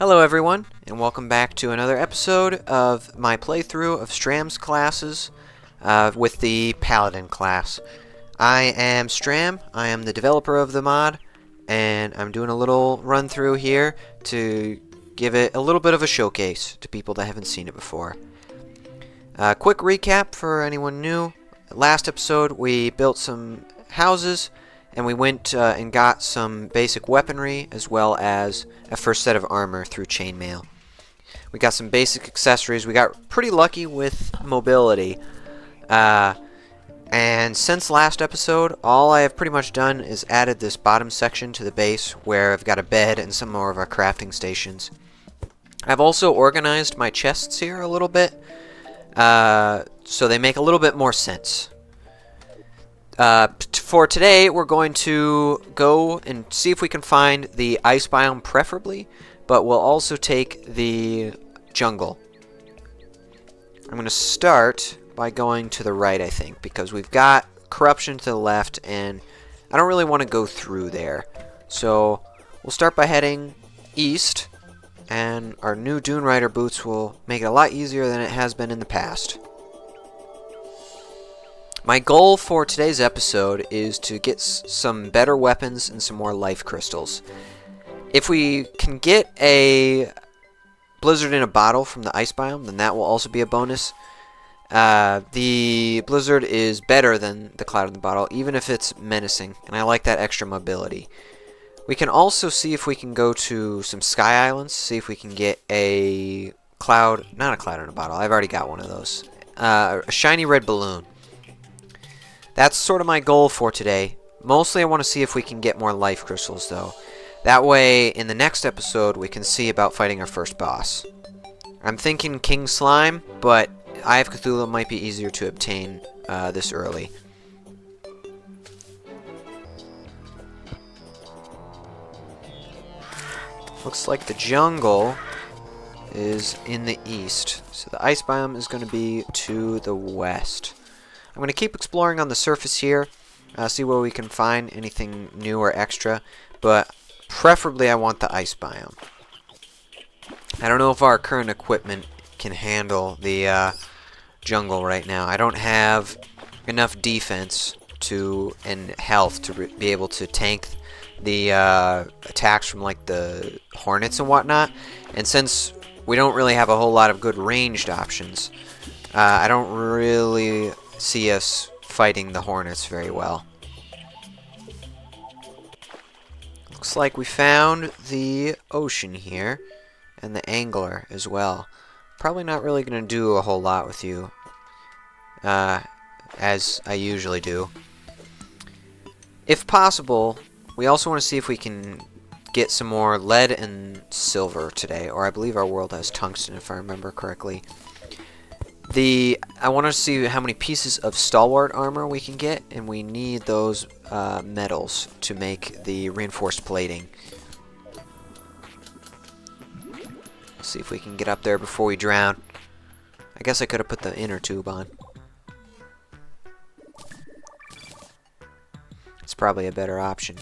Hello everyone, and welcome back to another episode of my playthrough of Stram's classes with the Paladin class. I am Stram, I am the developer of the mod, and I'm doing a little run through here to give it a little bit of a showcase to people that haven't seen it before. Quick recap for anyone new. Last episode we built some houses, and we went and got some basic weaponry as well as a first set of armor through chainmail. We got some basic accessories. We got pretty lucky with mobility. And since last episode, all I have pretty much done is added this bottom section to the base where I've got a bed and some more of our crafting stations. I've also organized my chests here a little bit so they make a little bit more sense. For today, we're going to go and see if we can find the ice biome preferably, but we'll also take the jungle. I'm going to start by going to the right, I think, because we've got corruption to the left, and I don't really want to go through there. So we'll start by heading east, and our new Dune Rider boots will make it a lot easier than it has been in the past. My goal for today's episode is to get some better weapons and some more life crystals. If we can get a blizzard in a bottle from the ice biome, then that will also be a bonus. The blizzard is better than the cloud in the bottle, even if it's menacing, and I like that extra mobility. We can also see if we can go to some sky islands, see if we can get a cloud, not a cloud in a bottle, I've already got one of those, a shiny red balloon. That's sort of my goal for today. Mostly I want to see if we can get more life crystals, though. That way, in the next episode, we can see about fighting our first boss. I'm thinking King Slime, but Eye of Cthulhu might be easier to obtain this early. Looks like the jungle is in the east, so the ice biome is going to be to the west. I'm going to keep exploring on the surface here, see where we can find anything new or extra, but preferably I want the ice biome. I don't know if our current equipment can handle the jungle right now. I don't have enough defense and health to be able to tank the attacks from like the hornets and whatnot, and since we don't really have a whole lot of good ranged options, I don't really see us fighting the hornets very well. Looks like we found the ocean here, and the angler as well. Probably not really going to do a whole lot with you, as I usually do. If possible, we also want to see if we can get some more lead and silver today, or I believe our world has tungsten if I remember correctly. I want to see how many pieces of stalwart armor we can get, and we need those metals to make the reinforced plating. Let's see if we can get up there before we drown. I guess I could have put the inner tube on. It's probably a better option.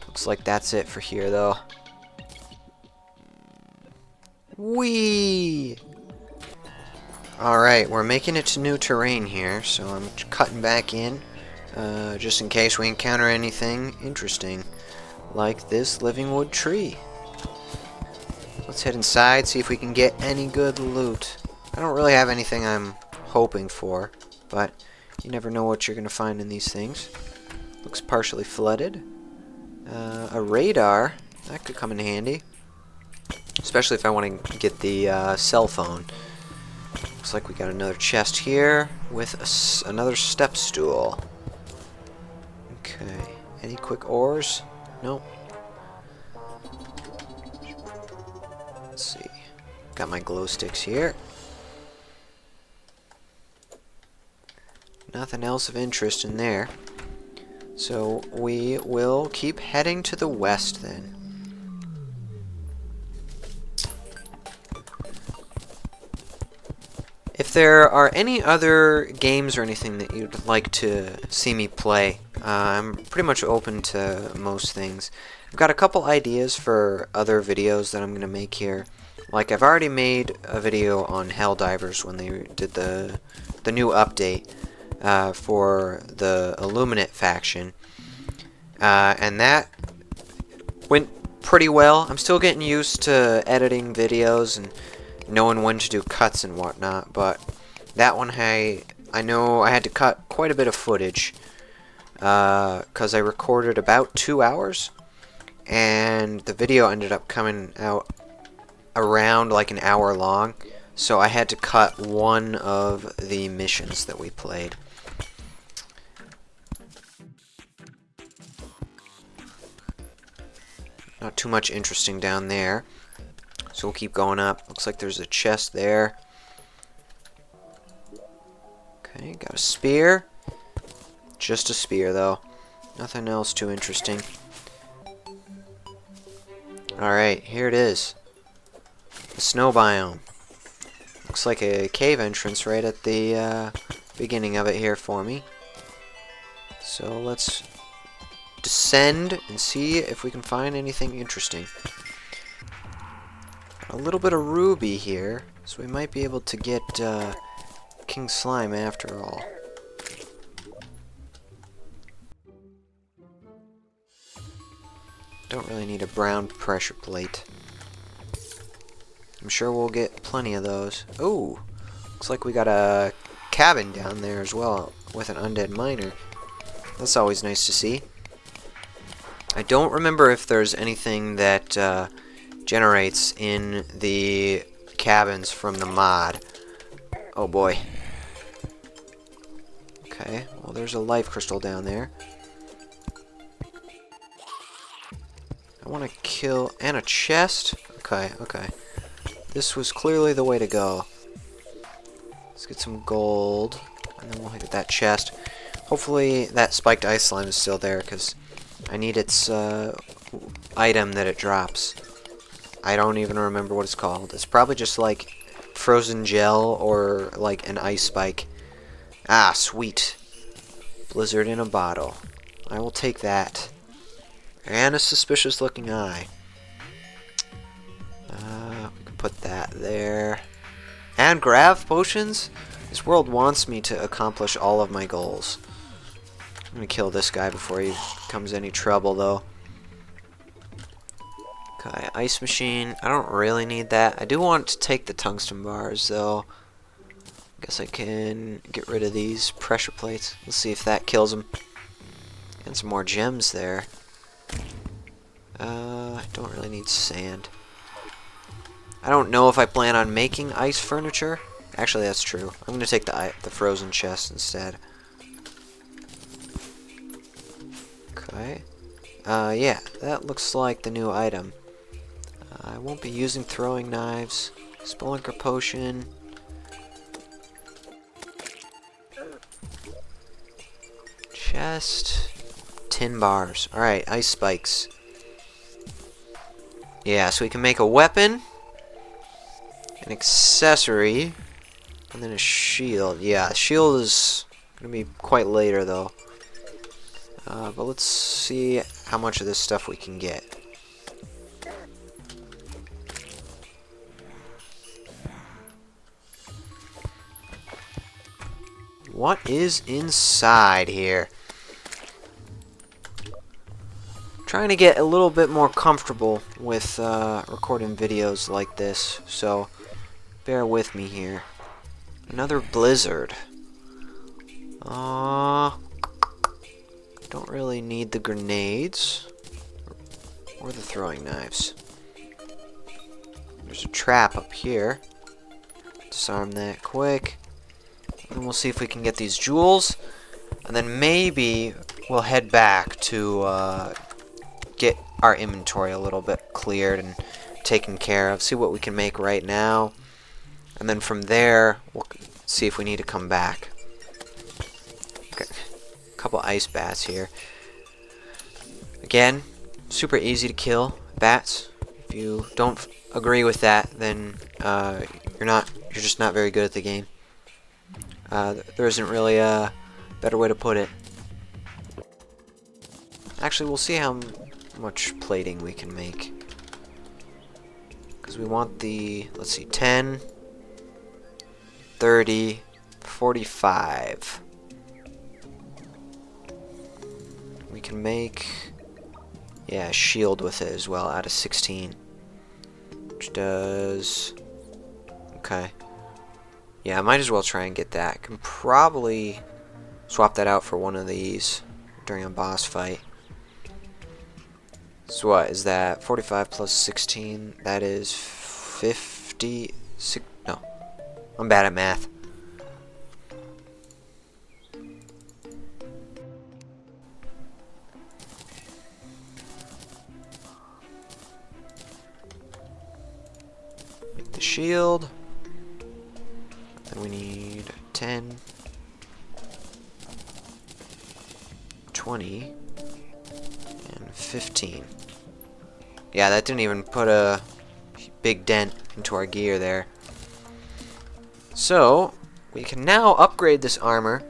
Looks like that's it for here, though. Whee! Alright, we're making it to new terrain here, so I'm cutting back in, just in case we encounter anything interesting, like this living wood tree. Let's head inside, see if we can get any good loot. I don't really have anything I'm hoping for, but you never know what you're going to find in these things. Looks partially flooded. A radar, that could come in handy, especially if I want to get the cell phone. Looks like we got another chest here with another step stool. Okay, any quick ores? Nope. Let's see, got my glow sticks here. Nothing else of interest in there. So we will keep heading to the west then. If there are any other games or anything that you'd like to see me play, I'm pretty much open to most things. I've got a couple ideas for other videos that I'm going to make here. Like, I've already made a video on Helldivers when they did the new update for the Illuminate faction. And that went pretty well. I'm still getting used to editing videos and knowing when to do cuts and whatnot, but that one I know I had to cut quite a bit of footage because I recorded about 2 hours, and the video ended up coming out around like an hour long, so I had to cut one of the missions that we played. Not too much interesting down there. So we'll keep going up. Looks like there's a chest there. Okay, got a spear. Just a spear, though. Nothing else too interesting. Alright, here it is. The snow biome. Looks like a cave entrance right at the beginning of it here for me. So let's descend and see if we can find anything interesting. A little bit of ruby here, so we might be able to get King Slime after all. Don't really need a brown pressure plate. I'm sure we'll get plenty of those. Oh, looks like we got a cabin down there as well with an undead miner. That's always nice to see. I don't remember if there's anything that generates in the cabins from the mod. Oh boy. Okay, well there's a life crystal down there. I want to kill... and a chest? Okay, okay. This was clearly the way to go. Let's get some gold, and then we'll hit that chest. Hopefully that spiked ice slime is still there, because I need its item that it drops. I don't even remember what it's called. It's probably just like frozen gel or like an ice spike. Ah, sweet. Blizzard in a bottle. I will take that. And a suspicious looking eye. We can put that there. And grav potions? This world wants me to accomplish all of my goals. I'm gonna kill this guy before he becomes any trouble though. Okay, ice machine. I don't really need that. I do want to take the tungsten bars, though. Guess I can get rid of these pressure plates. Let's see if that kills them. And some more gems there. I don't really need sand. I don't know if I plan on making ice furniture. Actually, that's true. I'm going to take the frozen chest instead. Okay. Yeah, that looks like the new item. I won't be using throwing knives. Spelunker potion. Chest. Tin bars. Alright, ice spikes. Yeah, so we can make a weapon, an accessory, and then a shield. Yeah, shield is going to be quite later, though. But let's see how much of this stuff we can get. What is inside here? Trying to get a little bit more comfortable with recording videos like this, so bear with me here. Another blizzard. Don't really need the grenades or the throwing knives. There's a trap up here. Disarm that quick. And we'll see if we can get these jewels, and then maybe we'll head back to get our inventory a little bit cleared and taken care of. See what we can make right now, and then from there we'll see if we need to come back. Okay, a couple ice bats here. Again, super easy to kill bats. If you don't agree with that, then you're just not very good at the game. There isn't really a better way to put it. Actually, we'll see how much plating we can make. Because we want the, let's see, 10, 30, 45. We can make, yeah, a shield with it as well out of 16. Which does, okay. Yeah, I might as well try and get that. Can probably swap that out for one of these during a boss fight. So what is that? 45 plus 16. That is 50. No, I'm bad at math. Make the shield. Then we need 10, 20, and 15. Yeah, that didn't even put a big dent into our gear there. So, we can now upgrade this armor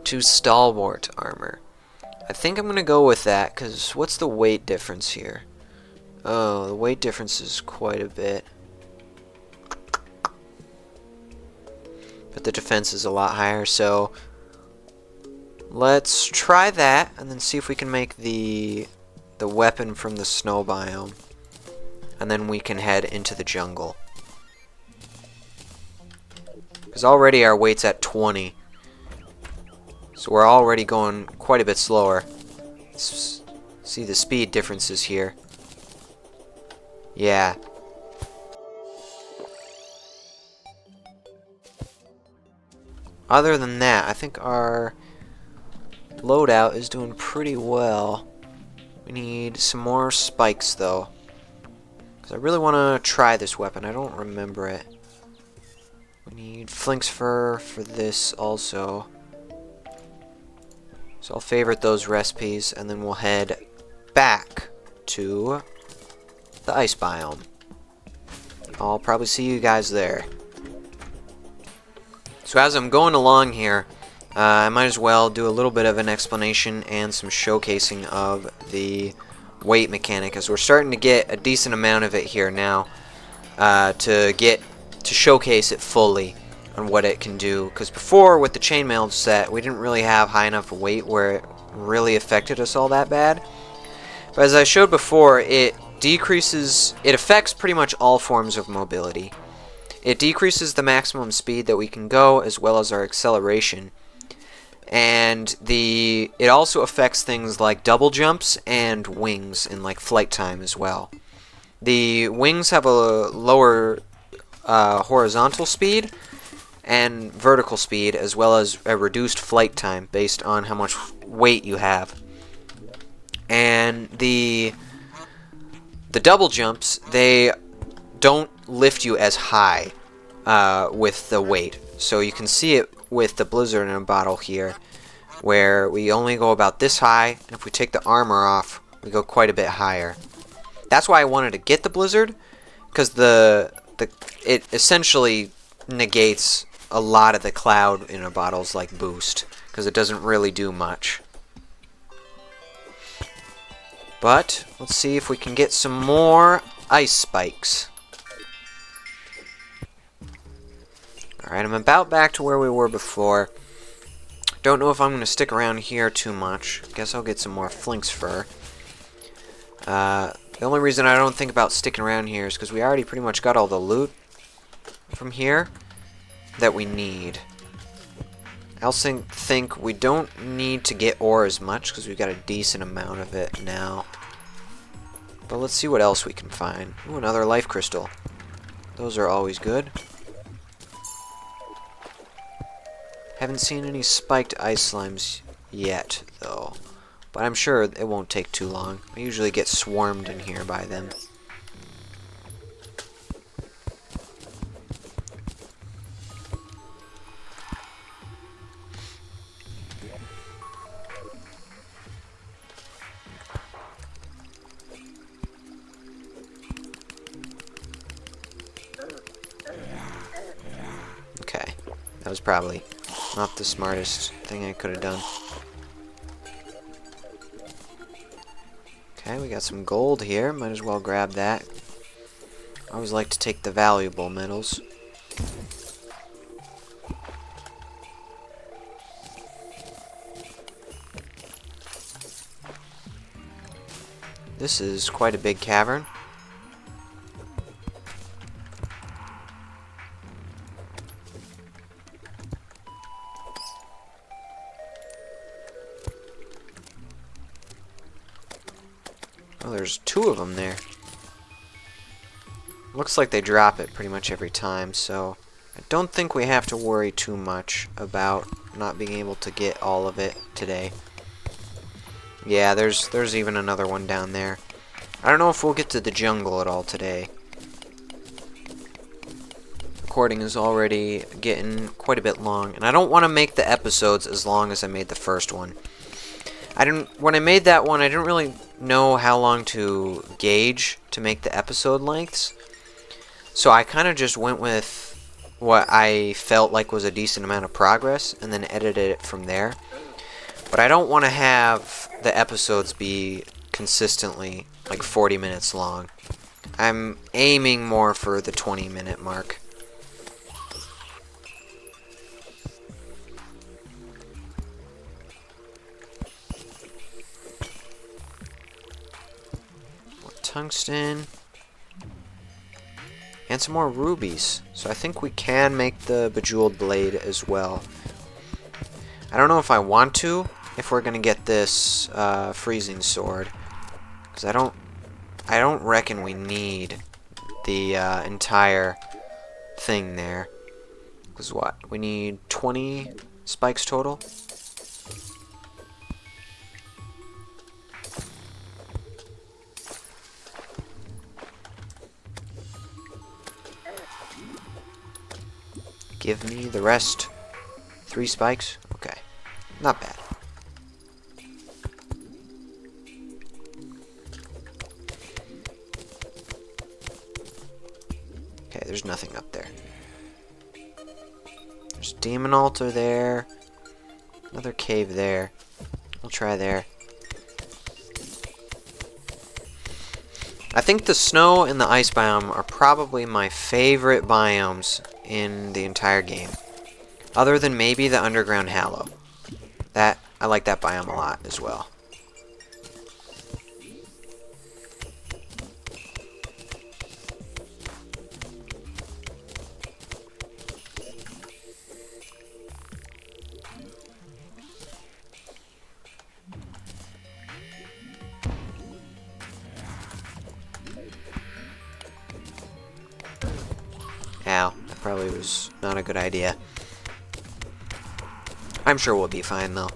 to stalwart armor. I think I'm going to go with that, because what's the weight difference here? Oh, the weight difference is quite a bit. But the defense is a lot higher, so let's try that and then see if we can make the weapon from the snow biome, and then we can head into the jungle. Because already our weight's at 20, so we're already going quite a bit slower. Let's see the speed differences here. Yeah. Other than that, I think our loadout is doing pretty well. We need some more spikes, though. Because I really want to try this weapon. I don't remember it. We need flinx fur for this also. So I'll favorite those recipes, and then we'll head back to the ice biome. I'll probably see you guys there. So as I'm going along here, I might as well do a little bit of an explanation and some showcasing of the weight mechanic, as we're starting to get a decent amount of it here now, to showcase it fully on what it can do. Because before, with the chainmail set, we didn't really have high enough weight where it really affected us all that bad. But as I showed before, it affects pretty much all forms of mobility. It decreases the maximum speed that we can go, as well as our acceleration. And it also affects things like double jumps and wings in like flight time as well. The wings have a lower horizontal speed and vertical speed, as well as a reduced flight time based on how much weight you have. And the double jumps, they don't lift you as high with the weight. So you can see it with the blizzard in a bottle here, where we only go about this high, and if we take the armor off, we go quite a bit higher. That's why I wanted to get the blizzard, because it essentially negates a lot of the cloud in a bottle's like boost, because it doesn't really do much. But let's see if we can get some more ice spikes. Alright, I'm about back to where we were before. Don't know if I'm going to stick around here too much. Guess I'll get some more flinx fur. The only reason I don't think about sticking around here is because we already pretty much got all the loot from here that we need. I also think we don't need to get ore as much because we've got a decent amount of it now. But let's see what else we can find. Ooh, another life crystal. Those are always good. Haven't seen any spiked ice slimes yet, though. But I'm sure it won't take too long. I usually get swarmed in here by them. That was probably not the smartest thing I could have done. Okay, we got some gold here. Might as well grab that. I always like to take the valuable metals. This is quite a big cavern. Oh, there's two of them there. Looks like they drop it pretty much every time, so I don't think we have to worry too much about not being able to get all of it today. Yeah, there's even another one down there. I don't know if we'll get to the jungle at all today. Recording is already getting quite a bit long, and I don't want to make the episodes as long as I made the first one. When I made that one, I didn't really know how long to gauge to make the episode lengths. So I kind of just went with what I felt like was a decent amount of progress and then edited it from there. But I don't want to have the episodes be consistently like 40 minutes long. I'm aiming more for the 20-minute mark. Tungsten. And some more rubies. So I think we can make the bejeweled blade as well. I don't know if I want to, if we're gonna get this freezing sword, because I don't reckon we need the entire thing there. Because what? We need 20 spikes total. Give me the rest. 3 spikes? Okay. Not bad. Okay, there's nothing up there. There's a demon altar there. Another cave there. We'll try there. I think the snow and the ice biome are probably my favorite biomes in the entire game. Other than maybe the underground hallow. I like that biome a lot as well. Ow, that probably was not a good idea. I'm sure we'll be fine though.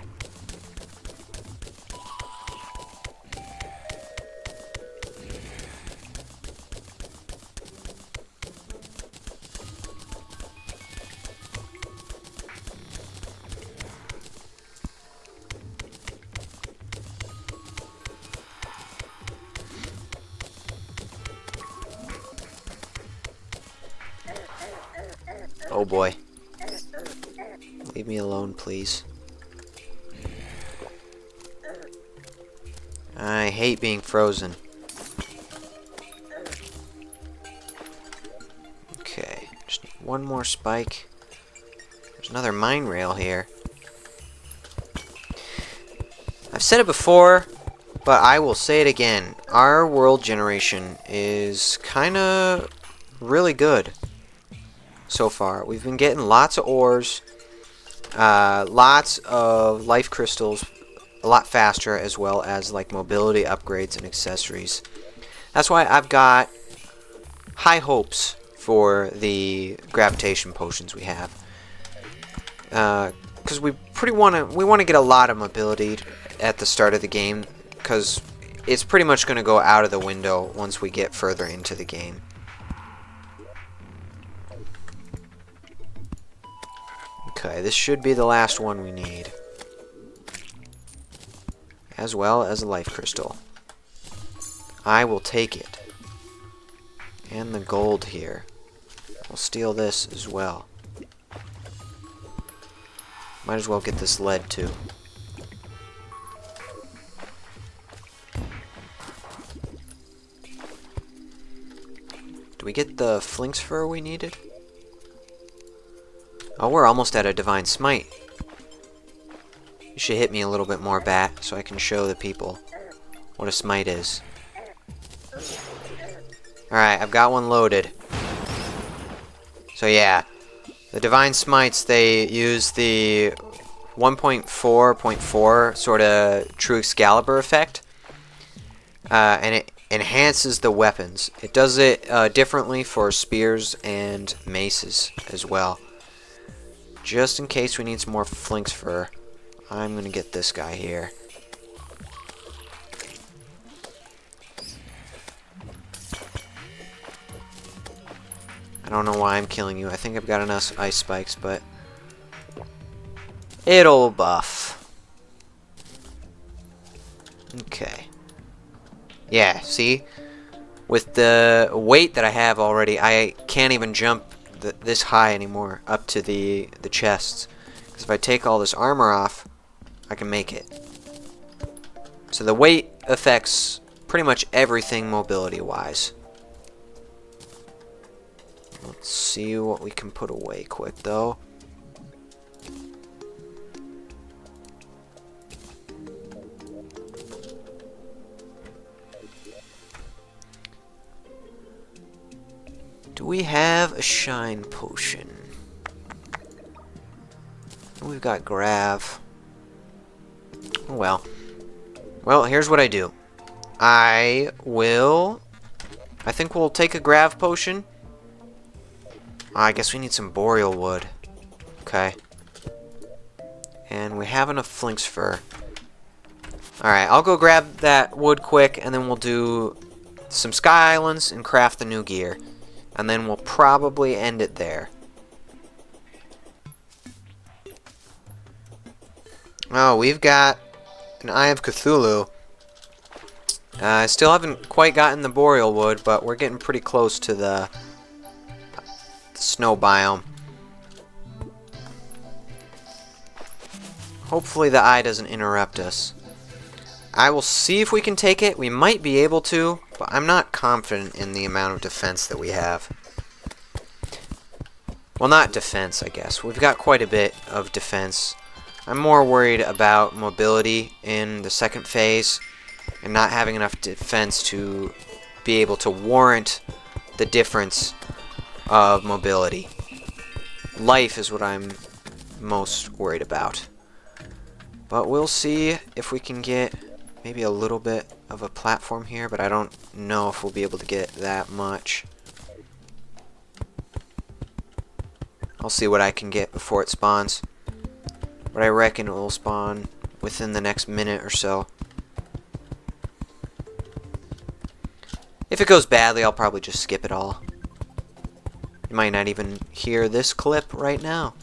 Oh boy. Leave me alone, please. I hate being frozen. Okay, just need one more spike. There's another mine rail here. I've said it before, but I will say it again. Our world generation is kinda really good so far. We've been getting lots of ores, lots of life crystals, a lot faster, as well as like mobility upgrades and accessories. That's why I've got high hopes for the gravitation potions we have, because we want to get a lot of mobility at the start of the game, because it's pretty much going to go out of the window once we get further into the game. Okay, this should be the last one we need, as well as a life crystal. I will take it. And the gold here. We'll steal this as well. Might as well get this lead too. Do we get the flinx fur we needed? Oh, we're almost at a divine smite. You should hit me a little bit more, bat, so I can show the people what a smite is. Alright, I've got one loaded. So yeah, the divine smites, they use the 1.4.4 sort of True Excalibur effect. And it enhances the weapons. It does it differently for spears and maces as well. Just in case we need some more flinx fur, I'm going to get this guy here. I don't know why I'm killing you. I think I've got enough ice spikes, but it'll buff. Okay. Yeah, see? With the weight that I have already, I can't even jump this high anymore up to the chests. Because if I take all this armor off, I can make it. So the weight affects pretty much everything mobility-wise. Let's see what we can put away quick, though. Do we have a shine potion? We've got grav. Oh well. Well, here's what I do. I think we'll take a grav potion. I guess we need some boreal wood. Okay. And we have enough flinx fur. Alright, I'll go grab that wood quick, and then we'll do some Sky Islands and craft the new gear. And then we'll probably end it there. Oh, we've got an Eye of Cthulhu. I still haven't quite gotten the boreal wood, but we're getting pretty close to the snow biome. Hopefully the eye doesn't interrupt us. I will see if we can take it. We might be able to, but I'm not confident in the amount of defense that we have. Well, not defense, I guess. We've got quite a bit of defense. I'm more worried about mobility in the second phase and not having enough defense to be able to warrant the difference of mobility. Life is what I'm most worried about. But we'll see if we can get maybe a little bit of a platform here, but I don't know if we'll be able to get that much. I'll see what I can get before it spawns. But I reckon it will spawn within the next minute or so. If it goes badly, I'll probably just skip it all. You might not even hear this clip right now.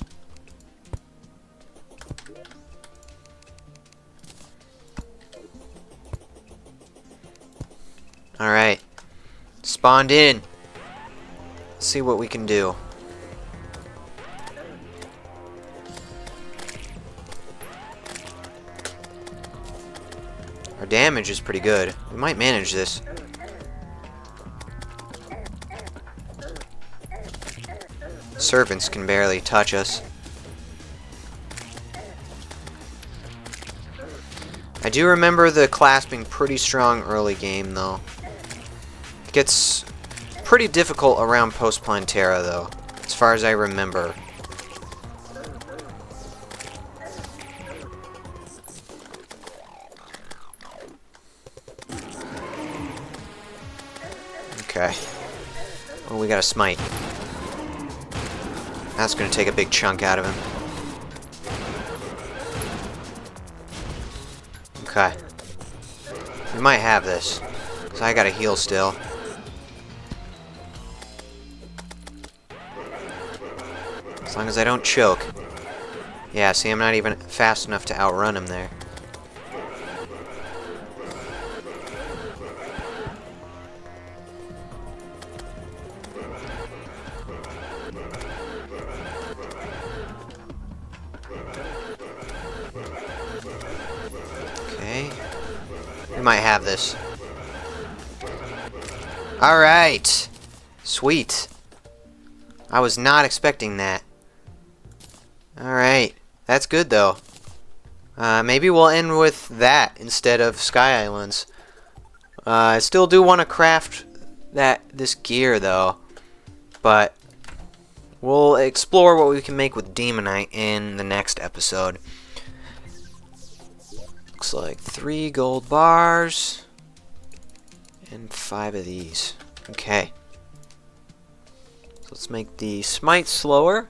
Alright. Spawned in. Let's see what we can do. Our damage is pretty good. We might manage this. Servants can barely touch us. I do remember the class being pretty strong early game, though. It gets pretty difficult around post-Plantera, though, as far as I remember. Okay. Oh, we got a smite. That's going to take a big chunk out of him. Okay. We might have this, because I got to heal still. As long as I don't choke. Yeah, see, I'm not even fast enough to outrun him there. might have this. Alright. Sweet. I was not expecting that. Alright. That's good, though. Maybe we'll end with that instead of Sky Islands. I still do want to craft this gear, though. But we'll explore what we can make with Demonite in the next episode. Looks like 3 gold bars and 5 of these. Okay. So let's make the smite slower.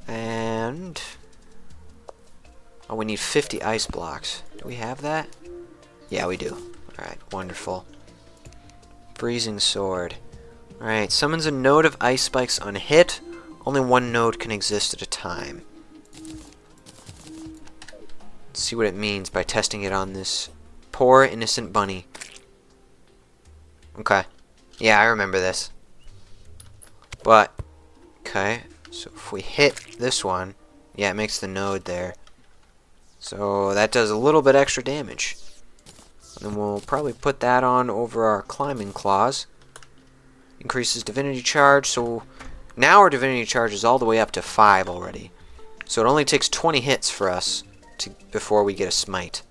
And oh, we need 50 ice blocks. Do we have that? Yeah, we do. Alright, wonderful. Freezing sword. Alright, summons a node of ice spikes on hit. Only 1 node can exist at a time. Let's see what it means by testing it on this poor innocent bunny. Okay. Yeah, I remember this. But, okay. So if we hit this one, yeah, it makes the node there. So that does a little bit extra damage. And then we'll probably put that on over our climbing claws. Increases divinity charge, so now our divinity charge is all the way up to 5 already. So it only takes 20 hits for us before we get a smite.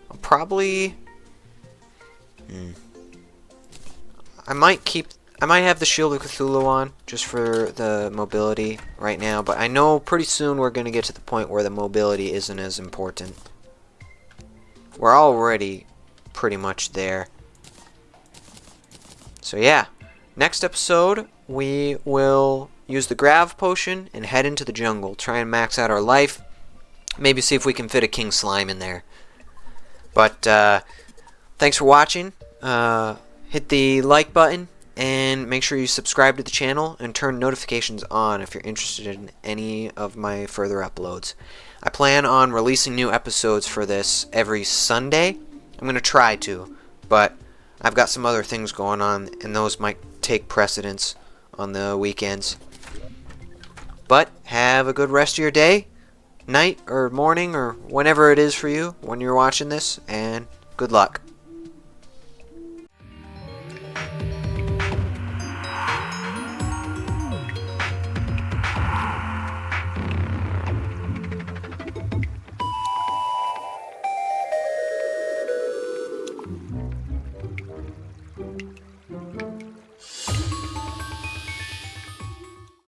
I'll probably... I might have the Shield of Cthulhu on, just for the mobility right now, but I know pretty soon we're going to get to the point where the mobility isn't as important. We're already pretty much there. So yeah, next episode we will use the Grav Potion and head into the jungle, try and max out our life, maybe see if we can fit a King Slime in there. But thanks for watching. Hit the like button. And make sure you subscribe to the channel and turn notifications on if you're interested in any of my further uploads. I plan on releasing new episodes for this every Sunday. I'm going to try to, but I've got some other things going on, and those might take precedence on the weekends. But have a good rest of your day, night, or morning, or whenever it is for you when you're watching this, and good luck.